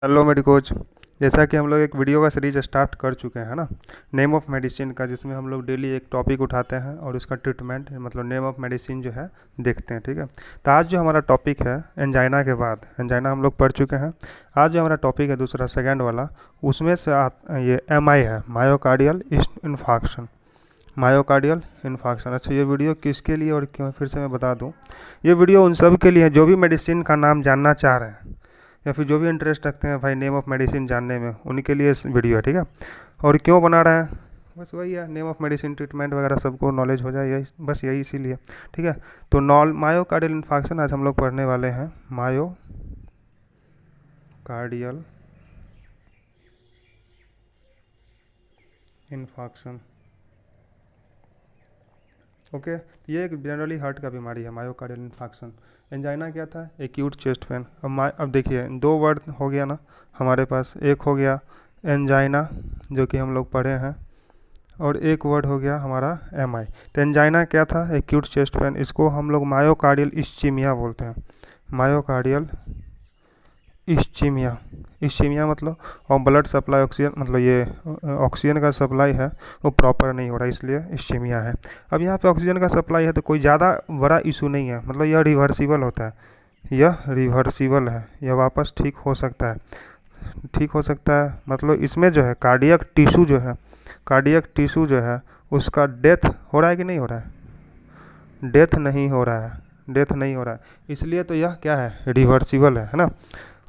Hello मेडी coach. जैसा कि हम लोग एक वीडियो का सीरीज स्टार्ट कर चुके हैं ना, नेम ऑफ़ मेडिसिन का, जिसमें हम लोग डेली एक टॉपिक उठाते हैं और उसका ट्रीटमेंट मतलब नेम ऑफ़ मेडिसिन जो है देखते हैं। ठीक है, तो आज जो हमारा टॉपिक है एंजाइना के बाद, एंजाइना हम लोग पढ़ चुके हैं। आज जो हमारा टॉपिक है दूसरा सेकेंड वाला, उसमें से ये MI है, मायोकार्डियल इन्फार्क्शन। Myocardial infarction. अच्छा, ये वीडियो किसके लिए और क्यों, फिर से मैं बता दूं। ये वीडियो उन सब के लिए है जो भी मेडिसिन का नाम जानना चाह रहे हैं या फिर जो भी इंटरेस्ट रखते हैं भाई नेम ऑफ़ मेडिसिन जानने में, उनके लिए इस वीडियो है। ठीक है, और क्यों बना रहे हैं, बस वही है, नेम ऑफ़ मेडिसिन ट्रीटमेंट वगैरह सबको नॉलेज हो जाए, यही बस, यही इसीलिए। ठीक है, तो मायोकार्डियल इन्फार्क्शन आज हम लोग पढ़ने वाले हैं। Myocardial infarction. ओके, ये एक जनरली हार्ट का बीमारी है, मायोकार्डियल इन्फार्क्शन। एंजाइना क्या था? Acute chest pain. अब देखिए, दो वर्ड हो गया ना हमारे पास। एक हो गया एंजाइना, जो कि हम लोग पढ़े हैं, और एक वर्ड हो गया हमारा MI। तो एंजाइना क्या था? Acute chest pain. इसको हम लोग मायोकार्डियल इस्चीमिया बोलते हैं। Myocardial ischaemia. इस्चीमिया मतलब, और ब्लड सप्लाई, ऑक्सीजन मतलब ये ऑक्सीजन का सप्लाई है वो प्रॉपर नहीं हो रहा, इसलिए इस्चीमिया है। अब यहाँ पे ऑक्सीजन का सप्लाई है तो कोई ज़्यादा बड़ा इशू नहीं है, मतलब यह रिवर्सिबल होता है। यह रिवर्सिबल है, यह वापस ठीक हो सकता है। ठीक हो सकता है मतलब इसमें जो है कार्डियक टिश्यू जो है, कार्डियक टिश्यू जो है उसका डेथ हो रहा है कि नहीं हो रहा है? डेथ नहीं हो रहा है, डेथ नहीं हो रहा है, इसलिए तो यह क्या है? रिवर्सिबल है ना।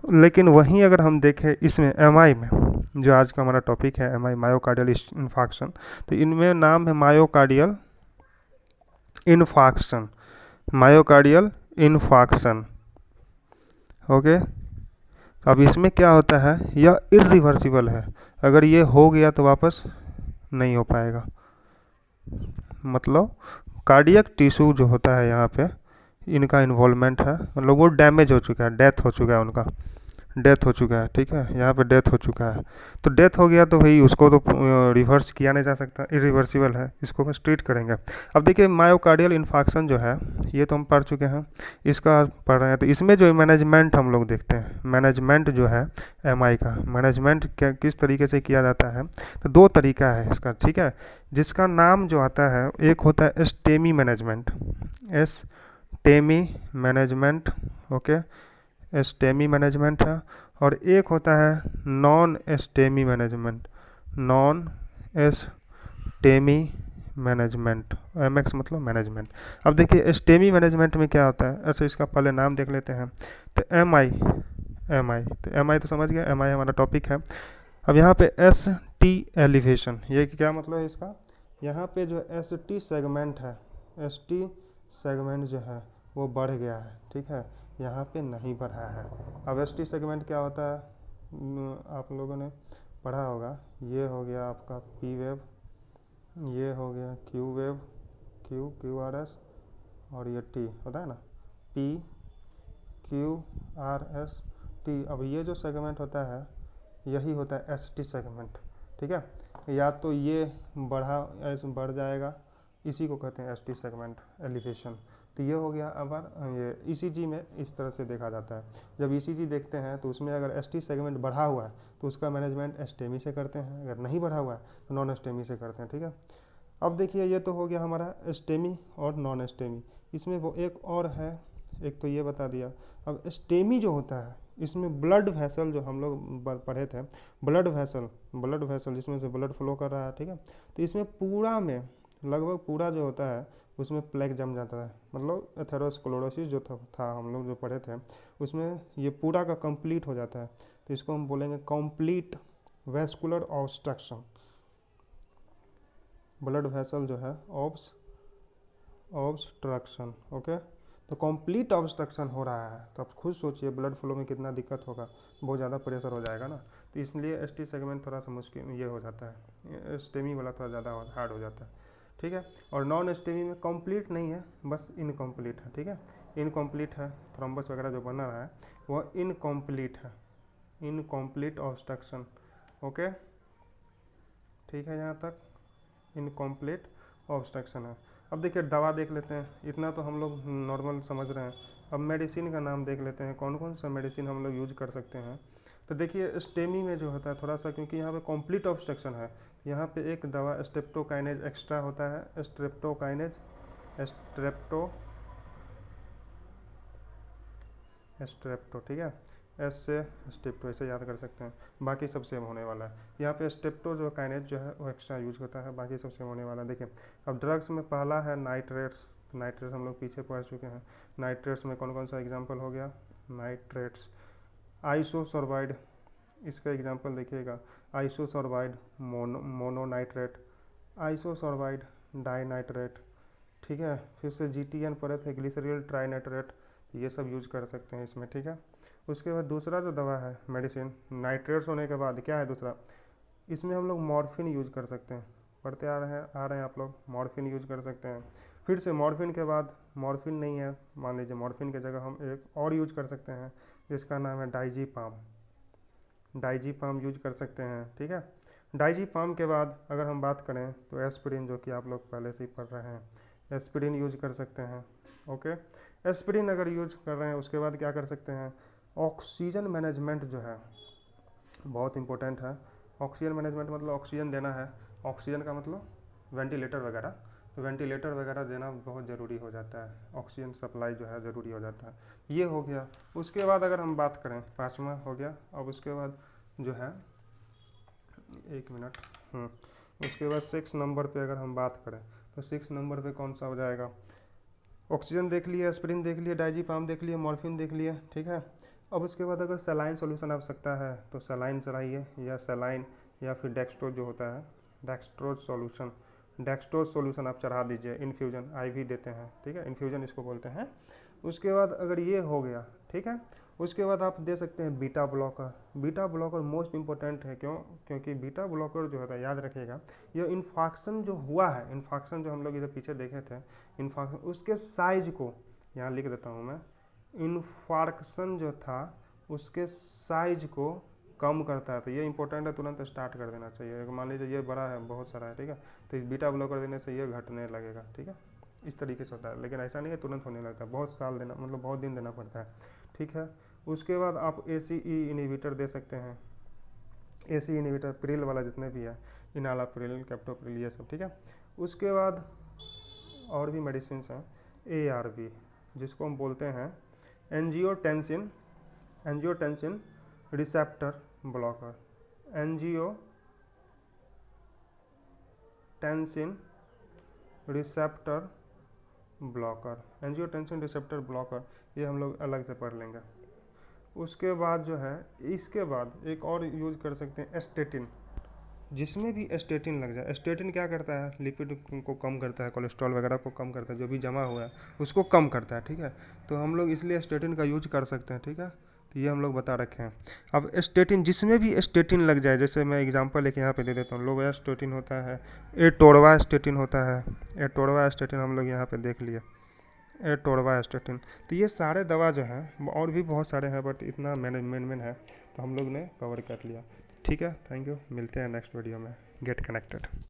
लेकिन वहीं अगर हम देखें इसमें MI में, जो आज का हमारा टॉपिक है MI, मायोकार्डियल इन्फार्क्शन, तो इनमें नाम है myocardial infarction. Myocardial infarction. Okay, अब इसमें क्या होता है, यह इरिवर्सिबल है। अगर ये हो गया तो वापस नहीं हो पाएगा। मतलब कार्डियक टिश्यू जो होता है यहाँ पे, इनका इन्वॉल्वमेंट है, मतलब वो डैमेज हो चुका है, डेथ हो चुका है उनका, डेथ हो चुका है। ठीक है, यहाँ पे डेथ हो चुका है, तो डेथ हो गया तो भाई उसको तो रिवर्स किया नहीं जा सकता, इरिवर्सिबल है, इसको बस ट्रीट करेंगे। अब देखिए, मायोकार्डियल इन्फार्क्शन जो है ये तो हम पढ़ चुके हैं, इसका पढ़ रहे हैं। तो इसमें जो मैनेजमेंट हम लोग देखते हैं, मैनेजमेंट जो है MI का, मैनेजमेंट क्या किस तरीके से किया जाता है, तो दो तरीका है इसका। ठीक है, जिसका नाम जो आता है, एक होता है STEMI management, STEMI management. Okay, STEMI management है, और एक होता है non STEMI management, non STEMI management. MX मतलब मैनेजमेंट। अब देखिए एस्टेमी मैनेजमेंट में क्या होता है, ऐसे इसका पहले नाम देख लेते हैं। तो MI तो समझ गया, MI हमारा टॉपिक है। अब यहाँ पे ST एलिवेशन, ये क्या मतलब है इसका? यहाँ पे जो ST सेगमेंट है, ST सेगमेंट जो है वो बढ़ गया है। ठीक है, यहाँ पे नहीं बढ़ा है। अब ST सेगमेंट क्या होता है, आप लोगों ने पढ़ा होगा। ये हो गया आपका P वेव, ये हो गया Q वेव, QRS, और ये T होता है ना, PQRST। अब ये जो सेगमेंट होता है यही होता है ST सेगमेंट। ठीक है, या तो ये बढ़ा, ऐसे बढ़ जाएगा, इसी को कहते हैं ST सेगमेंट एलिवेशन। तो ये हो गया। अब ये ECG में इस तरह से देखा जाता है। जब ECG देखते हैं तो उसमें अगर ST सेगमेंट बढ़ा हुआ है तो उसका मैनेजमेंट एस्टेमी से करते हैं, अगर नहीं बढ़ा हुआ है तो नॉन एस्टेमी से करते हैं। ठीक है, अब देखिए ये तो हो गया हमारा एस्टेमी और नॉन एस्टेमी। इसमें वो एक और है, एक तो ये बता दिया। अब एस्टेमी जो होता है, इसमें ब्लड वेसल, जो हम लोग पढ़े थे, ब्लड वेसल जिसमें से ब्लड फ्लो कर रहा है। ठीक है, तो इसमें पूरा में, लगभग पूरा जो होता है उसमें प्लेग जम जाता है, मतलब एथेरोस्क्लेरोसिस जो था हम लोग जो पढ़े थे, उसमें ये पूरा का कंप्लीट हो जाता है। तो इसको हम बोलेंगे complete vascular obstruction. Blood vessel जो है ऑब्स्ट्रक्शन। ओके, तो कंप्लीट ऑब्स्ट्रक्शन हो रहा है, तो आप खुद सोचिए ब्लड फ्लो में कितना दिक्कत होगा, बहुत ज़्यादा प्रेशर हो जाएगा ना। तो इसलिए ST सेगमेंट थोड़ा सा मुश्किल ये हो जाता है, एस्टेमी वाला थोड़ा ज़्यादा हार्ड हो जाता है। ठीक है, और नॉन एस्टेमी में कंप्लीट नहीं है, बस इनकम्प्लीट है। ठीक है, इनकम्प्लीट है, थ्रोम्बस वगैरह जो बना रहा है वह इनकम्प्लीट है, इनकम्प्लीट ऑब्स्ट्रक्शन। ओके, ठीक है, यहाँ तक इनकम्प्लीट ऑब्स्ट्रक्शन है। अब देखिए दवा देख लेते हैं, इतना तो हम लोग नॉर्मल समझ रहे हैं। अब मेडिसिन का नाम देख लेते हैं, कौन कौन सा मेडिसिन हम लोग यूज कर सकते हैं। तो देखिए स्टेमी में जो होता है थोड़ा सा, क्योंकि यहाँ पे कंप्लीट ऑब्स्ट्रक्शन है, यहाँ पे एक दवा स्ट्रेप्टोकाइनेज एक्स्ट्रा होता है, स्ट्रेप्टो, ठीक है, एस से स्ट्रेप्टो, ऐसे याद कर सकते हैं, बाकी सब सेम होने वाला है। यहाँ पे स्ट्रेप्टो जो काइनेज जो है वो एक्स्ट्रा यूज होता है, बाकी सब सेम होने वाला है। देखिए अब ड्रग्स में पहला है नाइट्रेट्स। नाइट्रेट्स हम लोग पीछे पढ़ चुके हैं। नाइट्रेट्स में कौन कौन सा एग्जाम्पल हो गया? नाइट्रेट्स, आइसोसोर्बाइड, इसका एग्जाम्पल देखिएगा, आइसोसोर्बाइड मोनोनाइट्रेट, आइसोसोर्बाइड डाइनाइट्रेट, ठीक है। फिर से GTN परत है, ग्लिसरील ट्राइनाइट्रेट, ये सब यूज कर सकते हैं इसमें, ठीक है। उसके बाद दूसरा जो दवा है मेडिसिन, नाइट्रेट्स होने के बाद क्या है दूसरा, इसमें हम लोग मॉर्फिन यूज कर सकते हैं, पढ़ते आ रहे हैं आप लोग, मॉर्फिन यूज कर सकते हैं। फिर से मॉर्फिन के बाद, मॉर्फिन नहीं है मान लीजिए, मॉर्फिन की जगह हम एक और यूज कर सकते हैं जिसका नाम है डाइजीपाम, डाइजीपाम यूज कर सकते हैं, ठीक है। डाइजीपाम के बाद अगर हम बात करें तो एस्पिरिन, जो कि आप लोग पहले से ही पढ़ रहे हैं, एस्पिरिन यूज कर सकते हैं, ओके। एस्पिरिन अगर यूज कर रहे हैं उसके बाद क्या कर सकते हैं, ऑक्सीजन मैनेजमेंट जो है बहुत इंपॉर्टेंट है। ऑक्सीजन मैनेजमेंट मतलब ऑक्सीजन देना है, ऑक्सीजन का मतलब वेंटिलेटर वगैरह, तो वेंटिलेटर वगैरह देना बहुत ज़रूरी हो जाता है, ऑक्सीजन सप्लाई जो है ज़रूरी हो जाता है। ये हो गया। उसके बाद अगर हम बात करें, 5वां हो गया। अब उसके बाद जो है, एक मिनट, उसके बाद 6 नंबर पे अगर हम बात करें तो 6 नंबर पे कौन सा हो जाएगा, ऑक्सीजन देख लिए, एस्पिरिन देख लिए, डाइजीपाम देख लिए, मॉर्फिन देख लिए, ठीक है। अब उसके बाद अगर सलाइन सॉल्यूशन आवश्यकता है तो सलाइन चढ़ाइए, या सलाइन या फिर डेक्स्ट्रोज जो होता है, डेक्स्ट्रोज सॉल्यूशन आप चढ़ा दीजिए, इन्फ्यूजन IV देते हैं, ठीक है, इन्फ्यूजन इसको बोलते हैं। उसके बाद अगर ये हो गया, ठीक है, उसके बाद आप दे सकते हैं beta blocker. Beta blocker most important है, क्योंकि बीटा ब्लॉकर जो होता है, याद रखिएगा, ये इन्फाक्शन जो हुआ है, इन्फाक्शन जो हम लोग इधर पीछे देखे थे, इन्फाक्शन उसके साइज को यहाँ लिख देता हूँ मैं, इन्फार्क्शन जो था उसके साइज को कम करता है। तो ये इंपॉर्टेंट है, तुरंत स्टार्ट कर देना चाहिए। मान लीजिए ये बड़ा है, बहुत सारा है, ठीक है, तो इस बीटा ब्लॉकर देने से ये घटने लगेगा, ठीक है, इस तरीके से होता है। लेकिन ऐसा नहीं है तुरंत होने लगता है, बहुत साल देना, मतलब बहुत दिन देना पड़ता है, ठीक है। उसके बाद आप ACE इनहिबिटर दे सकते हैं, ACE इनहिबिटर, प्रिल वाला जितने भी है, इनालाप्रिल, कैप्टोप्रिल, ये सब, ठीक है। उसके बाद और भी मेडिसिन हैं, ARB, जिसको हम बोलते हैं angiotensin receptor blocker, angiotensin receptor blocker, ये हम लोग अलग से पढ़ लेंगे। उसके बाद जो है, इसके बाद एक और यूज कर सकते हैं स्टेटिन, जिसमें भी स्टेटिन लग जाए। स्टेटिन क्या करता है, लिपिड को कम करता है, कोलेस्ट्रॉल वगैरह को कम करता है, जो भी जमा हुआ है उसको कम करता है, ठीक है। तो हम लोग इसलिए स्टेटिन का यूज कर सकते हैं, ठीक है। तो ये हम लोग बता रखे हैं। अब स्टेटिन, जिसमें भी स्टेटिन लग जाए, जैसे मैं एग्जांपल एक यहाँ पे दे देता हूँ, लोवेस्टेटिन होता है, एटोर्वास्टेटिन होता है, एटोर्वास्टेटिन हम लोग यहाँ पे देख लिए, एटोर्वास्टेटिन। तो ये सारे दवा जो हैं, और भी बहुत सारे हैं, बट इतना मैनेजमेंट है तो हम लोग ने कवर कर लिया, ठीक है। थैंक यू, मिलते हैं नेक्स्ट वीडियो में। Get connected.